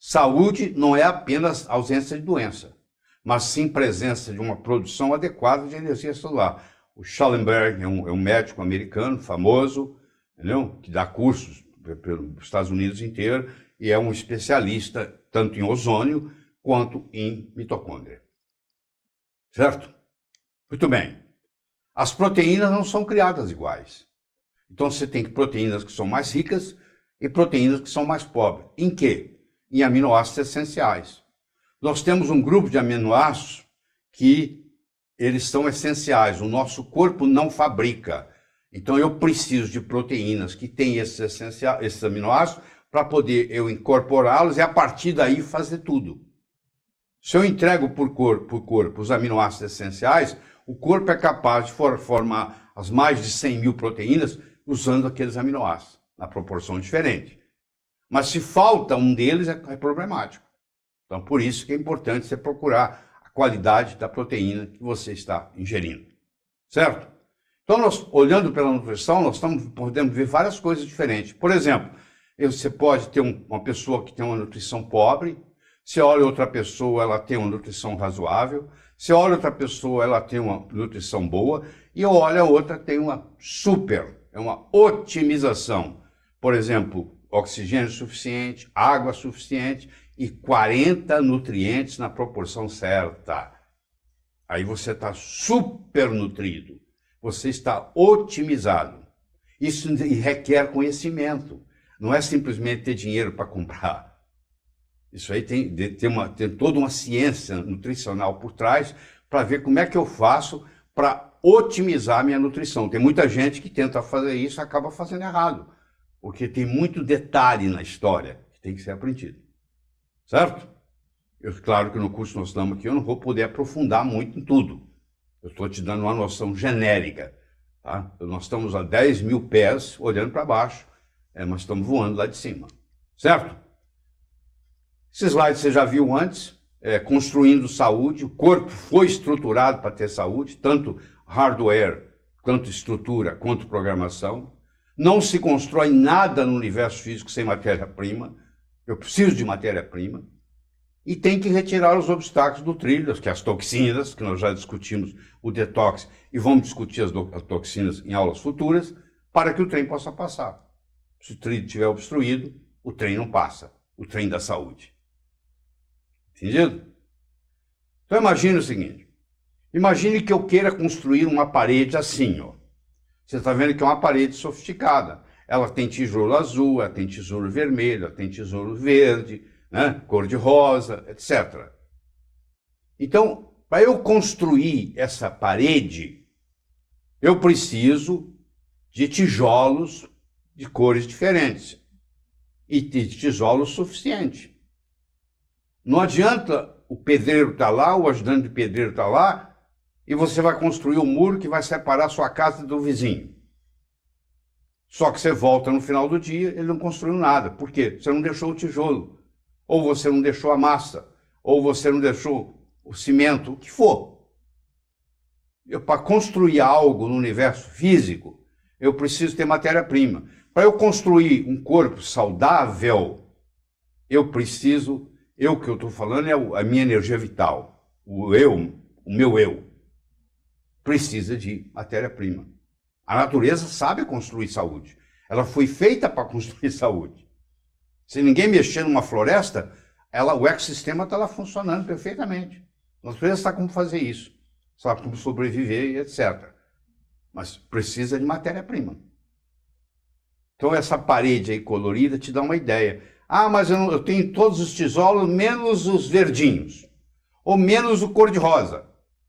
Saúde não é apenas ausência de doença, mas sim presença de uma produção adequada de energia celular. O Schallenberg é um médico americano famoso, entendeu? Que dá cursos pelos Estados Unidos inteiro e é um especialista tanto em ozônio quanto em mitocôndria. Certo? Muito bem. As proteínas não são criadas iguais. Então você tem proteínas que são mais ricas e proteínas que são mais pobres. Em quê? Em aminoácidos essenciais. Nós temos um grupo de aminoácidos que eles são essenciais, o nosso corpo não fabrica. Então eu preciso de proteínas que têm esses aminoácidos para poder eu incorporá-los e a partir daí fazer tudo. Se eu entrego por corpo os aminoácidos essenciais, o corpo é capaz de formar as mais de 100 mil proteínas usando aqueles aminoácidos, na proporção diferente. Mas se falta um deles, é problemático. Então, por isso que é importante você procurar a qualidade da proteína que você está ingerindo. Certo? Então, nós, olhando pela nutrição, nós podemos ver várias coisas diferentes. Por exemplo, você pode ter uma pessoa que tem uma nutrição pobre, você olha outra pessoa, ela tem uma nutrição razoável, você olha outra pessoa, ela tem uma nutrição boa, e olha a outra, tem uma é uma otimização. Por exemplo, oxigênio suficiente, água suficiente e 40 nutrientes na proporção certa. Aí você está super nutrido, você está otimizado. Isso requer conhecimento, não é simplesmente ter dinheiro para comprar. Isso aí tem toda uma ciência nutricional por trás para ver como é que eu faço para otimizar a minha nutrição. Tem muita gente que tenta fazer isso e acaba fazendo errado, porque tem muito detalhe na história que tem que ser aprendido. Certo? Claro que no curso que nós estamos aqui eu não vou poder aprofundar muito em tudo. Eu estou te dando uma noção genérica. Tá? Nós estamos a 10 mil pés olhando para baixo, mas estamos voando lá de cima. Certo? Esse slide você já viu antes, construindo saúde. O corpo foi estruturado para ter saúde, tanto hardware, quanto estrutura, quanto programação. Não se constrói nada no universo físico sem matéria-prima. Eu preciso de matéria-prima. E tem que retirar os obstáculos do trilho, que é as toxinas, que nós já discutimos o detox, e vamos discutir as toxinas em aulas futuras, para que o trem possa passar. Se o trilho estiver obstruído, o trem não passa, o trem da saúde. Entendido? Então imagine o seguinte, imagine que eu queira construir uma parede assim, ó. Você está vendo que é uma parede sofisticada. Ela tem tijolo azul, ela tem tijolo vermelho, ela tem tijolo verde, né? Cor de rosa, etc. Então, para eu construir essa parede, eu preciso de tijolos de cores diferentes e de tijolos suficientes. Não adianta o pedreiro estar lá, o ajudante de pedreiro estar lá, e você vai construir um muro que vai separar a sua casa do vizinho. Só que você volta no final do dia, ele não construiu nada. Por quê? Você não deixou o tijolo, ou você não deixou a massa, ou você não deixou o cimento, o que for. Para construir algo no universo físico, eu preciso ter matéria-prima. Para eu construir um corpo saudável, eu preciso... O que eu estou falando é a minha energia vital, o meu eu, precisa de matéria-prima. A natureza sabe construir saúde. Ela foi feita para construir saúde. Se ninguém mexer numa floresta, o ecossistema está lá funcionando perfeitamente. A natureza sabe como fazer isso, sabe como sobreviver e etc. Mas precisa de matéria-prima. Então essa parede aí colorida te dá uma ideia. Ah, mas eu tenho todos os tijolos, menos os verdinhos. Ou menos o cor-de-rosa.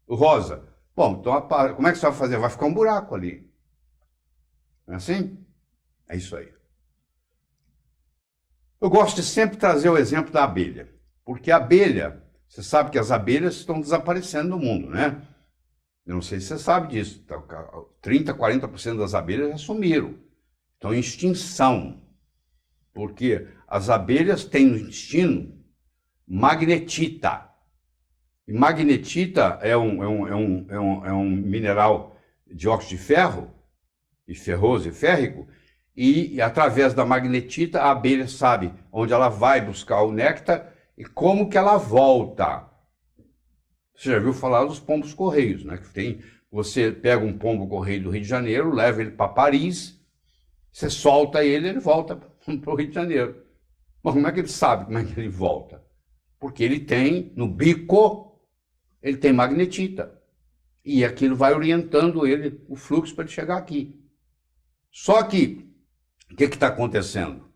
O rosa. Bom, então como é que você vai fazer? Vai ficar um buraco ali. Não é assim? É isso aí. Eu gosto de sempre trazer o exemplo da abelha. Porque a abelha, você sabe que as abelhas estão desaparecendo no mundo, né? Eu não sei se você sabe disso. 30%, 40% das abelhas já sumiram. Estão em extinção. Porque as abelhas têm no intestino magnetita. E magnetita é um mineral de óxido de ferro, e ferroso e férrico, e através da magnetita a abelha sabe onde ela vai buscar o néctar e como que ela volta. Você já viu falar dos pombos-correios, né? Você pega um pombo-correio do Rio de Janeiro, leva ele para Paris, você solta ele, ele volta para o Rio de Janeiro. Mas como é que ele sabe como é que ele volta? Porque ele tem, no bico, ele tem magnetita. E aquilo vai orientando ele, o fluxo, para ele chegar aqui. Só que, o que está acontecendo?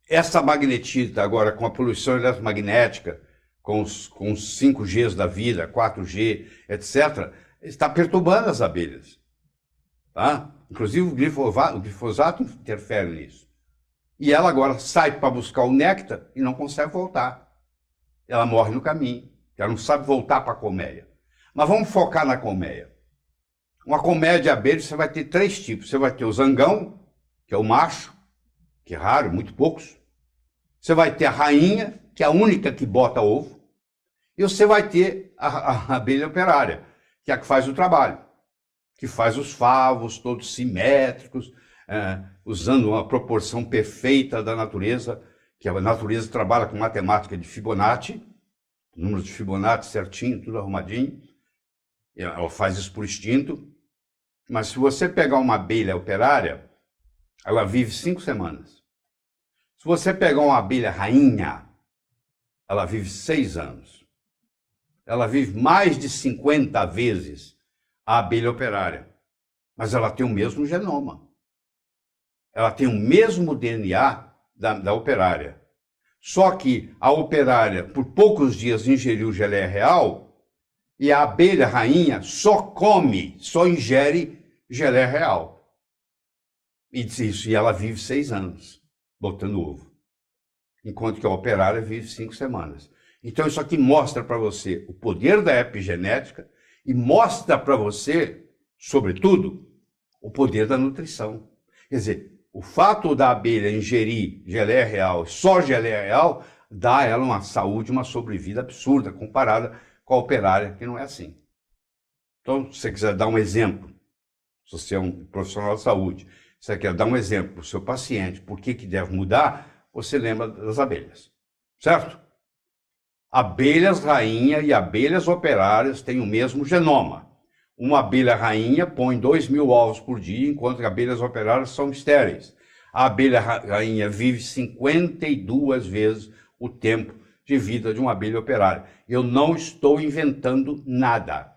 Essa magnetita, agora com a poluição eletromagnética, com os 5Gs da vida, 4G, etc., está perturbando as abelhas. Tá? Inclusive o glifosato interfere nisso. E ela agora sai para buscar o néctar e não consegue voltar. Ela morre no caminho, ela não sabe voltar para a colmeia. Mas vamos focar na colmeia. Uma colmeia de abelhas você vai ter 3 tipos. Você vai ter o zangão, que é o macho, que é raro, muito poucos. Você vai ter a rainha, que é a única que bota ovo. E você vai ter a abelha operária, que é a que faz o trabalho, que faz os favos todos simétricos, usando uma proporção perfeita da natureza, que a natureza trabalha com matemática de Fibonacci, números de Fibonacci certinho, tudo arrumadinho. Ela faz isso por instinto. Mas se você pegar uma abelha operária, ela vive 5 semanas. Se você pegar uma abelha rainha, ela vive 6 anos. Ela vive mais de 50 vezes a abelha operária. Mas ela tem o mesmo genoma. Ela tem o mesmo DNA da operária. Só que a operária, por poucos dias, ingeriu geleia real e a abelha rainha só ingere geleia real. E ela vive 6 anos, botando ovo. Enquanto que a operária vive 5 semanas. Então isso aqui mostra para você o poder da epigenética e mostra para você, sobretudo, o poder da nutrição. Quer dizer, o fato da abelha ingerir geleia real, só geleia real, dá a ela uma saúde, uma sobrevida absurda comparada com a operária, que não é assim. Então, se você quiser dar um exemplo, se você é um profissional de saúde, se você quer dar um exemplo para o seu paciente, por que deve mudar, você lembra das abelhas, certo? Abelhas rainha e abelhas operárias têm o mesmo genoma. Uma abelha rainha põe 2.000 ovos por dia, enquanto que abelhas operárias são estéreis. A abelha rainha vive 52 vezes o tempo de vida de uma abelha operária. Eu não estou inventando nada.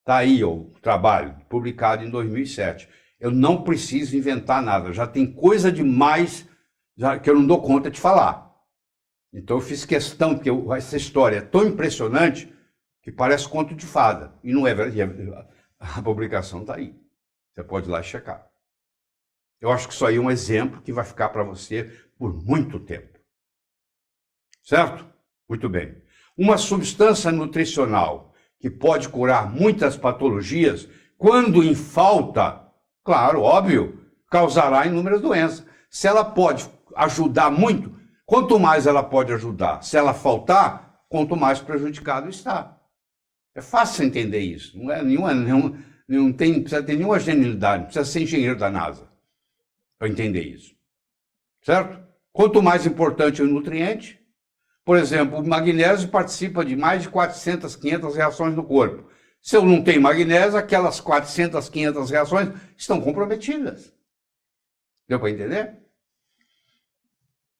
Está aí o trabalho, publicado em 2007. Eu não preciso inventar nada. Já tem coisa demais que eu não dou conta de falar. Então eu fiz questão, porque essa história é tão impressionante que parece conto de fada. E não é verdade. A publicação está aí. Você pode ir lá e checar. Eu acho que isso aí é um exemplo que vai ficar para você por muito tempo. Certo? Muito bem. Uma substância nutricional que pode curar muitas patologias, quando em falta, claro, óbvio, causará inúmeras doenças. Se ela pode ajudar muito, quanto mais ela pode ajudar. Se ela faltar, quanto mais prejudicado está. É fácil entender isso. Não é não precisa ter nenhuma genialidade, não precisa ser engenheiro da NASA para entender isso. Certo? Quanto mais importante o nutriente, por exemplo, o magnésio participa de mais de 400, 500 reações no corpo. Se eu não tenho magnésio, aquelas 400, 500 reações estão comprometidas. Deu para entender?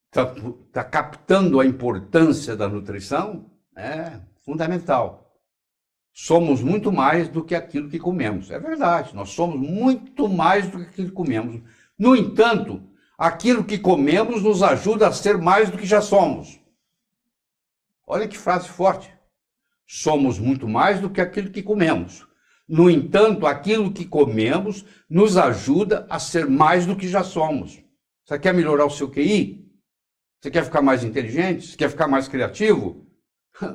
Está captando a importância da nutrição? É fundamental. Somos muito mais do que aquilo que comemos. É verdade, nós somos muito mais do que aquilo que comemos. No entanto, aquilo que comemos nos ajuda a ser mais do que já somos. Olha que frase forte. Somos muito mais do que aquilo que comemos. No entanto, aquilo que comemos nos ajuda a ser mais do que já somos. Você quer melhorar o seu QI? Você quer ficar mais inteligente? Você quer ficar mais criativo?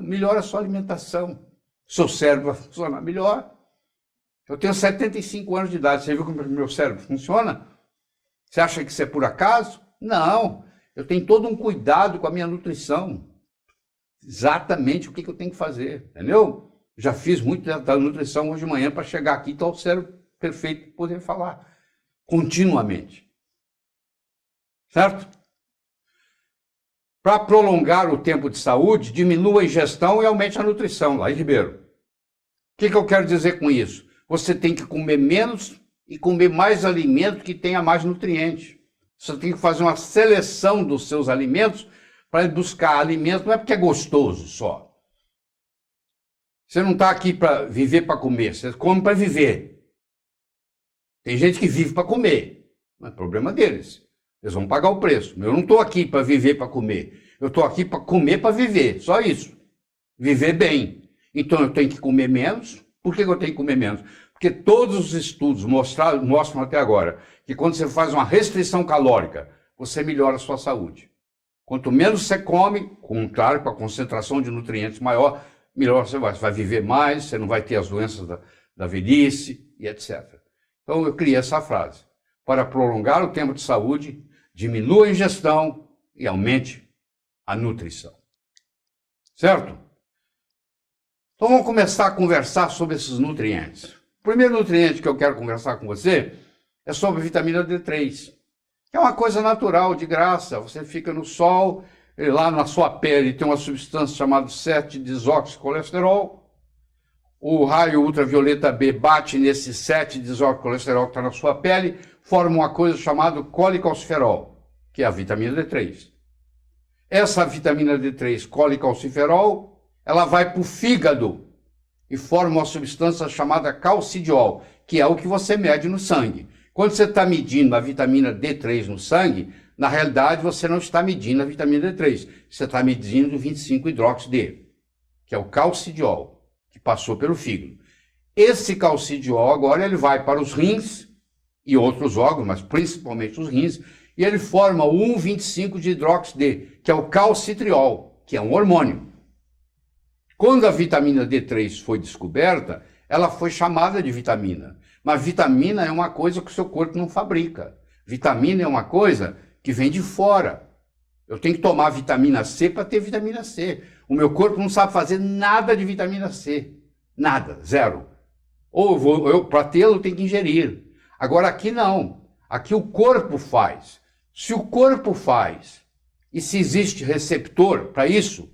Melhora a sua alimentação. Seu cérebro vai funcionar melhor. Eu tenho 75 anos de idade. Você viu como meu cérebro funciona? Você acha que isso é por acaso? Não. Eu tenho todo um cuidado com a minha nutrição. Exatamente o que eu tenho que fazer. Entendeu? Já fiz muito da nutrição hoje de manhã para chegar aqui e estar o cérebro perfeito para poder falar. continuamente. Certo? Para prolongar o tempo de saúde, diminua a ingestão e aumente a nutrição, lá em Ribeiro. O que eu quero dizer com isso? Você tem que comer menos e comer mais alimentos que tenha mais nutrientes. Você tem que fazer uma seleção dos seus alimentos para buscar alimentos, não é porque é gostoso só. Você não está aqui para viver para comer, você come para viver. Tem gente que vive para comer, não é problema deles. Eles vão pagar o preço. Eu não estou aqui para viver para comer. Eu estou aqui para comer para viver, só isso. Viver bem. Então eu tenho que comer menos. Por que eu tenho que comer menos? Porque todos os estudos mostram até agora que quando você faz uma restrição calórica, você melhora a sua saúde. Quanto menos você come, claro, com a concentração de nutrientes maior, melhor você vai. Você vai viver mais, você não vai ter as doenças da velhice e etc. Então eu criei essa frase. Para prolongar o tempo de saúde, diminua a ingestão e aumente a nutrição. Certo? Então vamos começar a conversar sobre esses nutrientes. O primeiro nutriente que eu quero conversar com você é sobre a vitamina D3, que é uma coisa natural, de graça. Você fica no sol, lá na sua pele tem uma substância chamada 7-desoxicolesterol. O raio ultravioleta B bate nesse 7-desoxicolesterol que está na sua pele, forma uma coisa chamada colecalciferol, que é a vitamina D3. Essa vitamina D3, colecalciferol, ela vai para o fígado e forma uma substância chamada calcidiol, que é o que você mede no sangue. Quando você está medindo a vitamina D3 no sangue, na realidade você não está medindo a vitamina D3, você está medindo o 25-hidroxi-D, que é o calcidiol, que passou pelo fígado. Esse calcidiol agora ele vai para os rins e outros órgãos, mas principalmente os rins, e ele forma o 1,25-hidroxi-D, que é o calcitriol, que é um hormônio. Quando a vitamina D3 foi descoberta, ela foi chamada de vitamina. Mas vitamina é uma coisa que o seu corpo não fabrica. Vitamina é uma coisa que vem de fora. Eu tenho que tomar vitamina C para ter vitamina C. O meu corpo não sabe fazer nada de vitamina C. Nada, zero. Ou para tê-lo eu tenho que ingerir. Agora aqui não. Aqui o corpo faz. Se o corpo faz e se existe receptor para isso,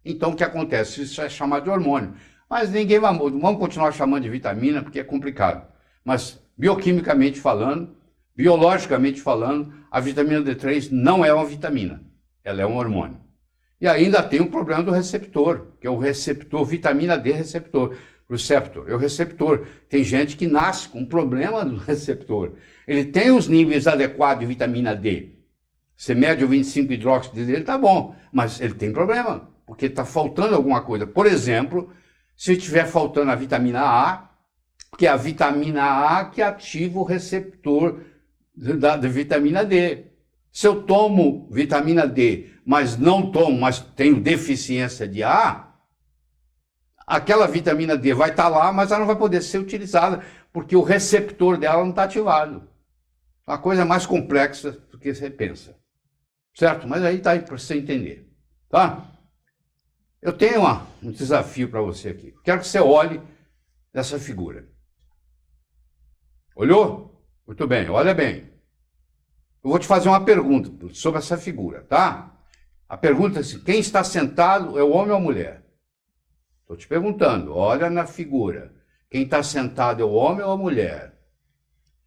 então o que acontece? Isso é chamado de hormônio. Mas ninguém vai... Vamos continuar chamando de vitamina porque é complicado. Mas bioquimicamente falando, biologicamente falando, a vitamina D3 não é uma vitamina. Ela é um hormônio. E ainda tem um problema do receptor, que é o receptor, vitamina D receptor. É o receptor. Tem gente que nasce com problema do receptor. Ele tem os níveis adequados de vitamina D. Você mede o 25-hidroxi dele, tá bom, mas ele tem problema, porque está faltando alguma coisa. Por exemplo, se estiver faltando a vitamina A, que é a vitamina A que ativa o receptor da vitamina D. Se eu tomo vitamina D, mas não tomo, mas tenho deficiência de A, aquela vitamina D vai estar lá, mas ela não vai poder ser utilizada, porque o receptor dela não está ativado. Uma coisa mais complexa do que você pensa. Certo? Mas aí está aí para você entender. Tá? Eu tenho um desafio para você aqui. Quero que você olhe essa figura. Olhou? Muito bem, olha bem. Eu vou te fazer uma pergunta sobre essa figura, tá? A pergunta é assim, quem está sentado é o homem ou a mulher? Estou te perguntando, olha na figura. Quem está sentado é o homem ou a mulher?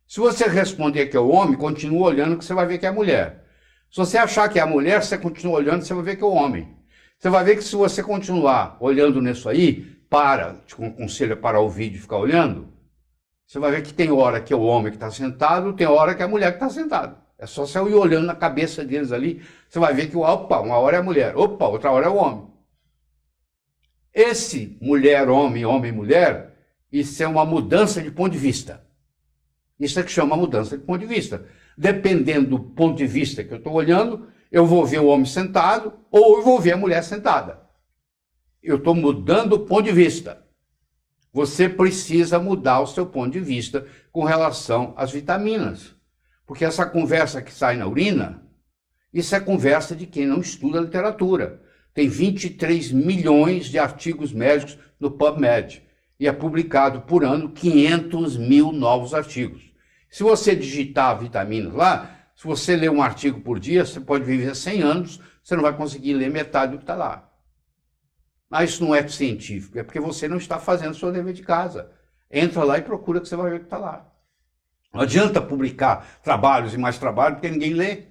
Se você responder que é o homem, continua olhando que você vai ver que é a mulher. Se você achar que é a mulher, você continua olhando, você vai ver que é o homem. Você vai ver que se você continuar olhando nisso aí, te aconselho a parar o vídeo e ficar olhando, você vai ver que tem hora que é o homem que está sentado, tem hora que é a mulher que está sentada. É só você ir olhando na cabeça deles ali, você vai ver que, opa, uma hora é a mulher, opa, outra hora é o homem. Esse mulher, homem, homem, mulher, isso é uma mudança de ponto de vista. Isso é que chama mudança de ponto de vista. Dependendo do ponto de vista que eu estou olhando, eu vou ver o homem sentado ou eu vou ver a mulher sentada. Eu estou mudando o ponto de vista. Você precisa mudar o seu ponto de vista com relação às vitaminas. Porque essa conversa que sai na urina, isso é conversa de quem não estuda literatura. Tem 23 milhões de artigos médicos no PubMed. E é publicado por ano 500 mil novos artigos. Se você digitar vitaminas lá, se você ler um artigo por dia, você pode viver 100 anos, você não vai conseguir ler metade do que está lá. Mas isso não é científico, é porque você não está fazendo o seu dever de casa. Entra lá e procura que você vai ver o que está lá. Não adianta publicar trabalhos e mais trabalhos, porque ninguém lê.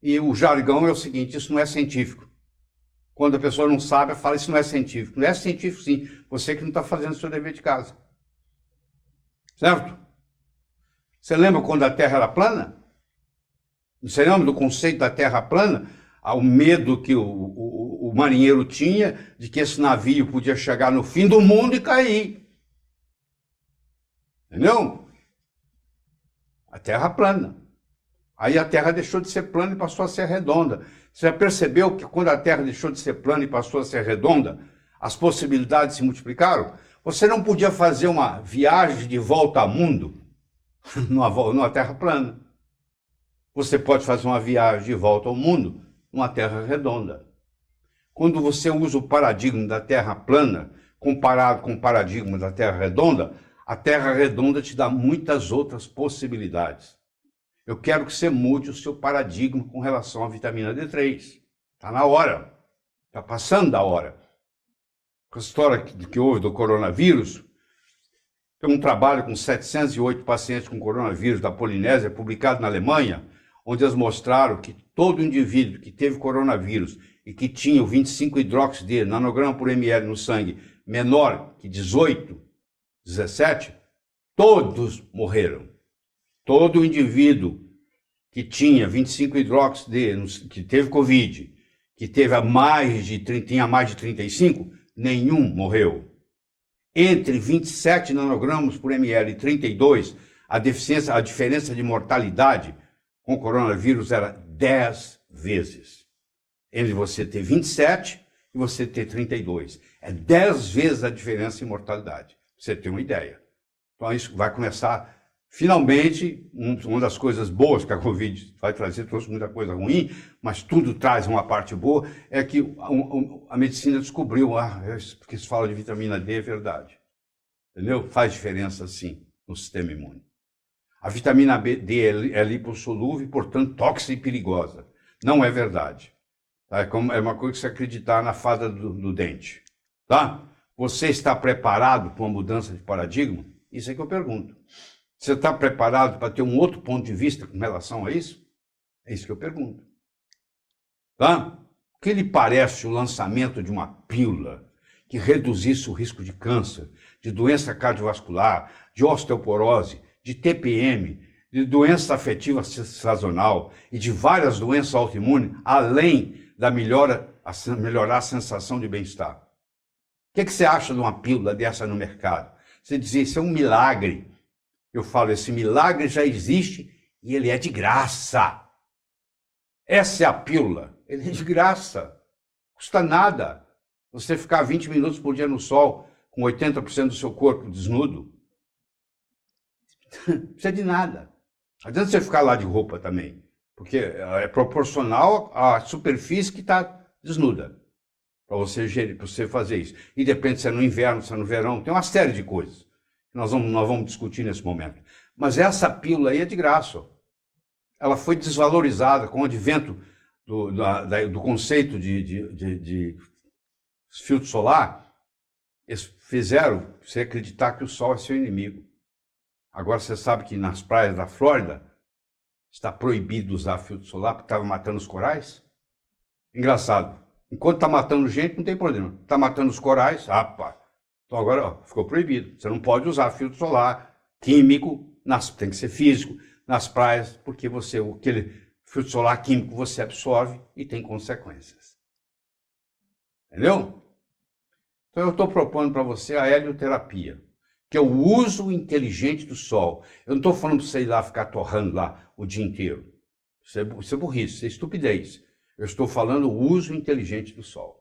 E o jargão é o seguinte, isso não é científico. Quando a pessoa não sabe, fala, isso não é científico. Não é científico, sim. Você que não está fazendo o seu dever de casa. Certo? Você lembra quando a Terra era plana? Você lembra do conceito da Terra plana? O medo que o marinheiro tinha de que esse navio podia chegar no fim do mundo e cair. Entendeu? A Terra plana. Aí a Terra deixou de ser plana e passou a ser redonda. Você já percebeu que quando a Terra deixou de ser plana e passou a ser redonda, as possibilidades se multiplicaram? Você não podia fazer uma viagem de volta ao mundo numa Terra plana. Você pode fazer uma viagem de volta ao mundo numa Terra redonda. Quando você usa o paradigma da Terra plana, comparado com o paradigma da Terra redonda, a Terra redonda te dá muitas outras possibilidades. Eu quero que você mude o seu paradigma com relação à vitamina D3. Está na hora. Está passando da hora. Com a história que houve do coronavírus, tem um trabalho com 708 pacientes com coronavírus da Polinésia, publicado na Alemanha, onde eles mostraram que todo indivíduo que teve coronavírus e que tinha o 25-hidroxid nanograma por ml no sangue menor que 18, 17, todos morreram. Todo indivíduo que tinha 25-hidroxid, que teve Covid, que teve tinha mais de 35, nenhum morreu. Entre 27 nanogramas por ml e 32, a diferença de mortalidade com coronavírus era 10 vezes. Entre você ter 27 e você ter 32. É 10 vezes a diferença em mortalidade. Você tem uma ideia. Então isso vai começar, finalmente, uma das coisas boas que a Covid vai trazer, trouxe muita coisa ruim, mas tudo traz uma parte boa, é que a medicina descobriu, porque se fala de vitamina D, é verdade. Entendeu? Faz diferença, sim, no sistema imune. A vitamina D é lipossolúvel e, portanto, tóxica e perigosa. Não é verdade. Tá? É uma coisa que você acreditar na fada do dente. Tá? Você está preparado para uma mudança de paradigma? Isso é que eu pergunto. Você está preparado para ter um outro ponto de vista com relação a isso? É isso que eu pergunto. Tá? O que lhe parece o lançamento de uma pílula que reduzisse o risco de câncer, de doença cardiovascular, de osteoporose, de TPM, de doença afetiva sazonal e de várias doenças autoimunes, além da melhorar a sensação de bem-estar? O que você acha de uma pílula dessa no mercado? Você dizia, isso é um milagre. Eu falo, esse milagre já existe e ele é de graça. Essa é a pílula. Ele é de graça. Custa nada. Você ficar 20 minutos por dia no sol com 80% do seu corpo desnudo. Não precisa de nada. Não adianta você ficar lá de roupa também, porque é proporcional à superfície que está desnuda, para você fazer isso. E depende se é no inverno, se é no verão, tem uma série de coisas que nós vamos discutir nesse momento. Mas essa pílula aí é de graça. Ela foi desvalorizada com o advento do conceito de filtro solar. Eles fizeram você acreditar que o sol é seu inimigo. Agora você sabe que nas praias da Flórida está proibido usar filtro solar porque estava matando os corais? Engraçado. Enquanto está matando gente, não tem problema. Está matando os corais, pá. Então agora ficou proibido. Você não pode usar filtro solar químico, tem que ser físico, nas praias, porque aquele filtro solar químico você absorve e tem consequências. Entendeu? Então eu estou propondo para você a helioterapia, que é o uso inteligente do sol. Eu não estou falando para você ir lá ficar torrando lá o dia inteiro. Isso é burrice, isso é estupidez. Eu estou falando o uso inteligente do sol.